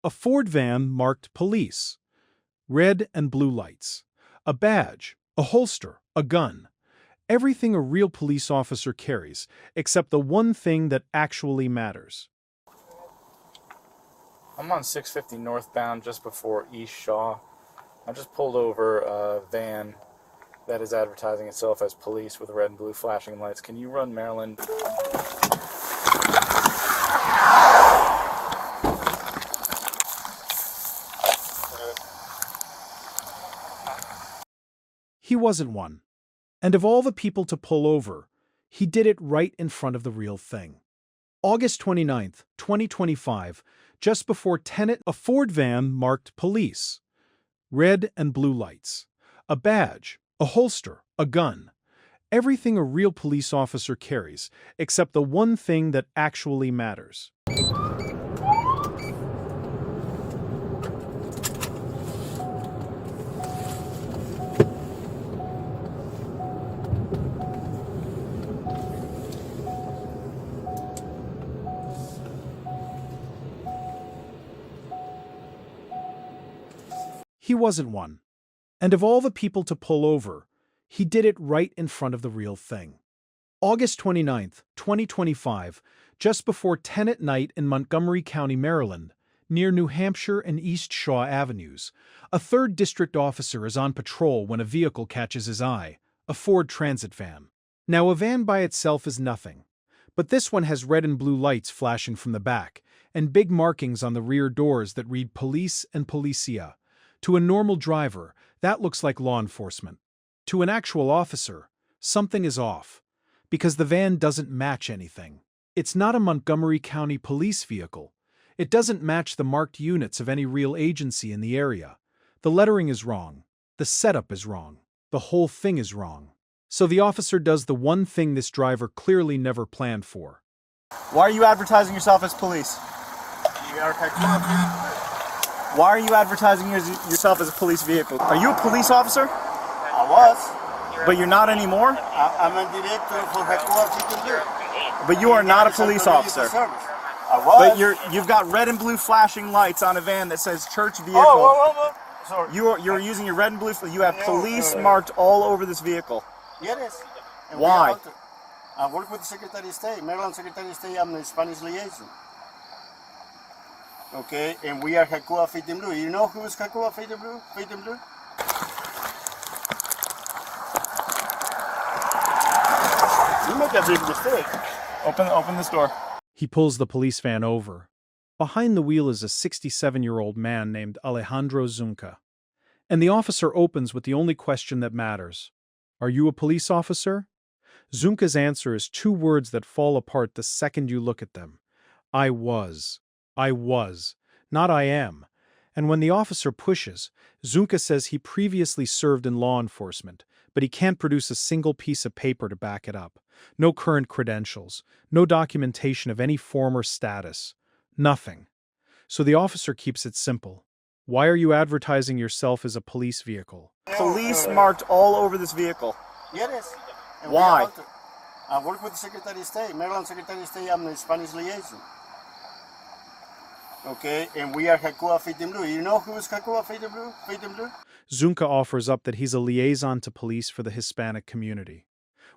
A Ford van marked police. Red and blue lights. A badge, a holster, a gun. Everything a real police officer carries, except the one thing that actually matters. I'm on 650 northbound just before East Shaw. I just pulled over a van that is advertising itself as police with red and blue flashing lights. Can you run Maryland? He wasn't one. And of all the people to pull over, he did it right in front of the real thing. August 29th, 2025, just before 10 a Ford van marked police. Red and blue lights. A badge, a holster, a gun. Everything a real police officer carries, except the one thing that actually matters. He wasn't one. And of all the people to pull over, he did it right in front of the real thing. August 29th, 2025, just before 10 at night in Montgomery County, Maryland, near New Hampshire and East Shaw Avenues, a 3rd District officer is on patrol when a vehicle catches his eye, a Ford Transit van. Now, a van by itself is nothing, but this one has red and blue lights flashing from the back, and big markings on the rear doors that read Police and Policia. To a normal driver, that looks like law enforcement. To an actual officer, something is off, because the van doesn't match anything. It's not a Montgomery County police vehicle. It doesn't match the marked units of any real agency in the area. The lettering is wrong. The setup is wrong. The whole thing is wrong. So the officer does the one thing this driver clearly never planned for. Why are you advertising yourself as police? Why are you advertising yourself as a police vehicle? Are you a police officer? I was. But you're not anymore? I'm a director for headquarters. But you are not a police officer. I was. But you've got red and blue flashing lights on a van that says church vehicle. Oh. Sorry. You're using your red and blue. You have police marked all over this vehicle. Yes. And Why? I work with the Secretary of State, Maryland Secretary of State. I'm the Spanish liaison. Okay, and we are Hakua Fit in Blue. You know who is Hakua Fit in Blue? Fit in Blue? You make a big mistake. Open this door. He pulls the police van over. Behind the wheel is a 67-year-old man named Alejandro Zunca. And the officer opens with the only question that matters. Are you a police officer? Zunca's answer is 2 words that fall apart the second you look at them. I was. I was, not I am. And when the officer pushes, Zunca says he previously served in law enforcement, but he can't produce a single piece of paper to back it up. No current credentials, no documentation of any former status, nothing. So the officer keeps it simple. Why are you advertising yourself as a police vehicle? Police marked all over this vehicle. Yes. And Why? I work with the Secretary of State, Maryland Secretary of State. I'm the Spanish liaison. Okay, and we are Hakua Fit in Blue. You know who is Hakua Fit in Blue? Fit in Blue? Zunca offers up that he's a liaison to police for the Hispanic community,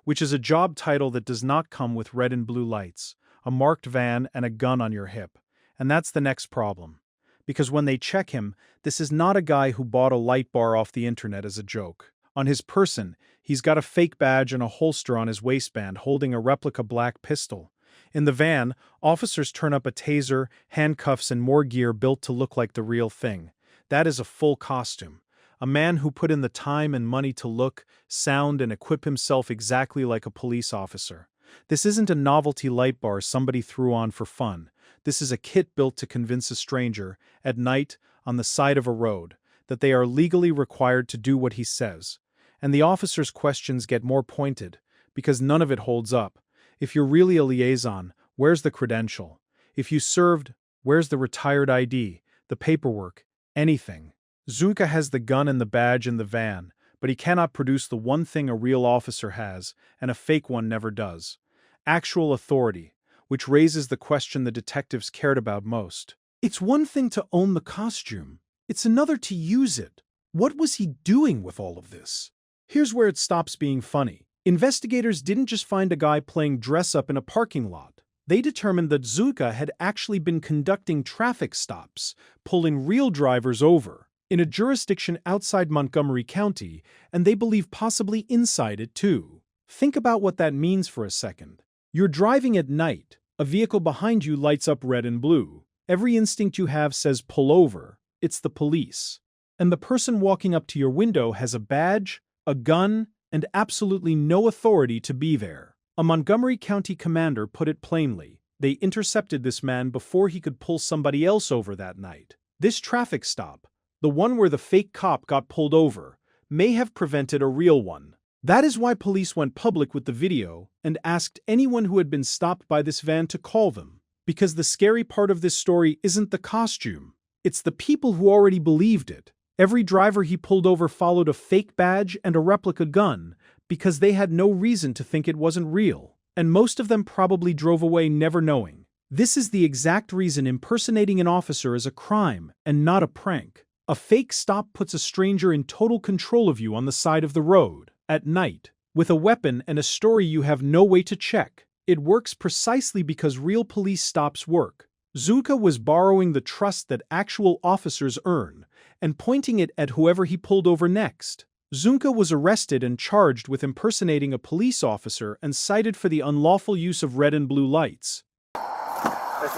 which is a job title that does not come with red and blue lights, a marked van, and a gun on your hip. And that's the next problem. Because when they check him, this is not a guy who bought a light bar off the internet as a joke. On his person, he's got a fake badge and a holster on his waistband holding a replica black pistol. In the van, officers turn up a taser, handcuffs, and more gear built to look like the real thing. That is a full costume. A man who put in the time and money to look, sound, and equip himself exactly like a police officer. This isn't a novelty light bar somebody threw on for fun. This is a kit built to convince a stranger, at night, on the side of a road, that they are legally required to do what he says. And the officer's questions get more pointed, because none of it holds up. If you're really a liaison, where's the credential? If you served, where's the retired ID, the paperwork, anything? Zunca has the gun and the badge in the van, but he cannot produce the one thing a real officer has, and a fake one never does. Actual authority, which raises the question the detectives cared about most. It's one thing to own the costume. It's another to use it. What was he doing with all of this? Here's where it stops being funny. Investigators didn't just find a guy playing dress-up in a parking lot. They determined that Zunca had actually been conducting traffic stops, pulling real drivers over, in a jurisdiction outside Montgomery County, and they believe possibly inside it too. Think about what that means for a second. You're driving at night. A vehicle behind you lights up red and blue. Every instinct you have says pull over. It's the police. And the person walking up to your window has a badge, a gun, and absolutely no authority to be there. A Montgomery County commander put it plainly. They intercepted this man before he could pull somebody else over that night. This traffic stop, the one where the fake cop got pulled over, may have prevented a real one. That is why police went public with the video and asked anyone who had been stopped by this van to call them. Because the scary part of this story isn't the costume. It's the people who already believed it. Every driver he pulled over followed a fake badge and a replica gun because they had no reason to think it wasn't real. And most of them probably drove away never knowing. This is the exact reason impersonating an officer is a crime and not a prank. A fake stop puts a stranger in total control of you on the side of the road, at night, with a weapon and a story you have no way to check. It works precisely because real police stops work. Zunca was borrowing the trust that actual officers earn and pointing it at whoever he pulled over next. Zunca was arrested and charged with impersonating a police officer and cited for the unlawful use of red and blue lights. Take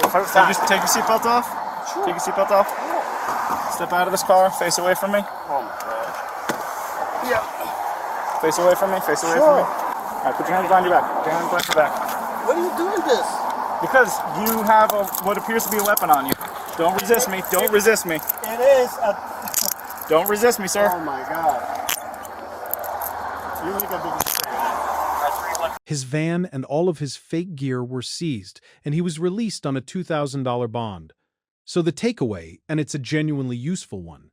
your seatbelt off. Sure. Take your seatbelt off. Step out of this car. Face away from me. Oh my God. Yeah. Face away from me. Face away from me. All right, put your hands behind your back. Put your hands behind your back. What are you doing this? Because you have what appears to be a weapon on you. Don't resist me. Don't resist me. It is a... Don't resist me, sir. Oh my God. You make a big mistake. His van and all of his fake gear were seized, and he was released on a $2,000 bond. So the takeaway, and it's a genuinely useful one,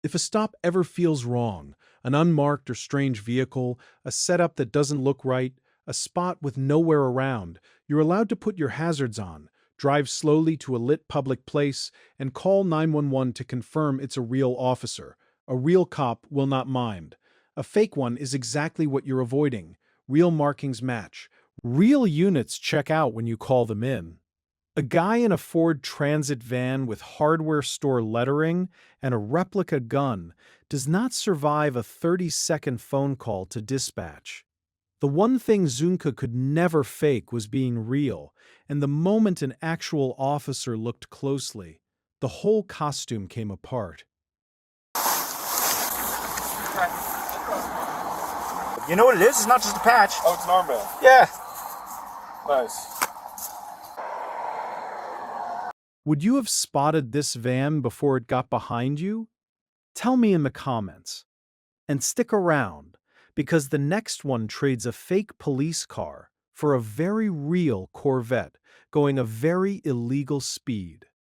if a stop ever feels wrong, an unmarked or strange vehicle, a setup that doesn't look right, a spot with nowhere around, you're allowed to put your hazards on, drive slowly to a lit public place, and call 911 to confirm it's a real officer. A real cop will not mind. A fake one is exactly what you're avoiding. Real markings match. Real units check out when you call them in. A guy in a Ford Transit van with hardware store lettering and a replica gun does not survive a 30-second phone call to dispatch. The one thing Zunca could never fake was being real, and the moment an actual officer looked closely, the whole costume came apart. You know what it is? It's not just a patch. Oh, it's an armband. Yeah. Nice. Would you have spotted this van before it got behind you? Tell me in the comments. And stick around, because the next one trades a fake police car for a very real Corvette going a very illegal speed.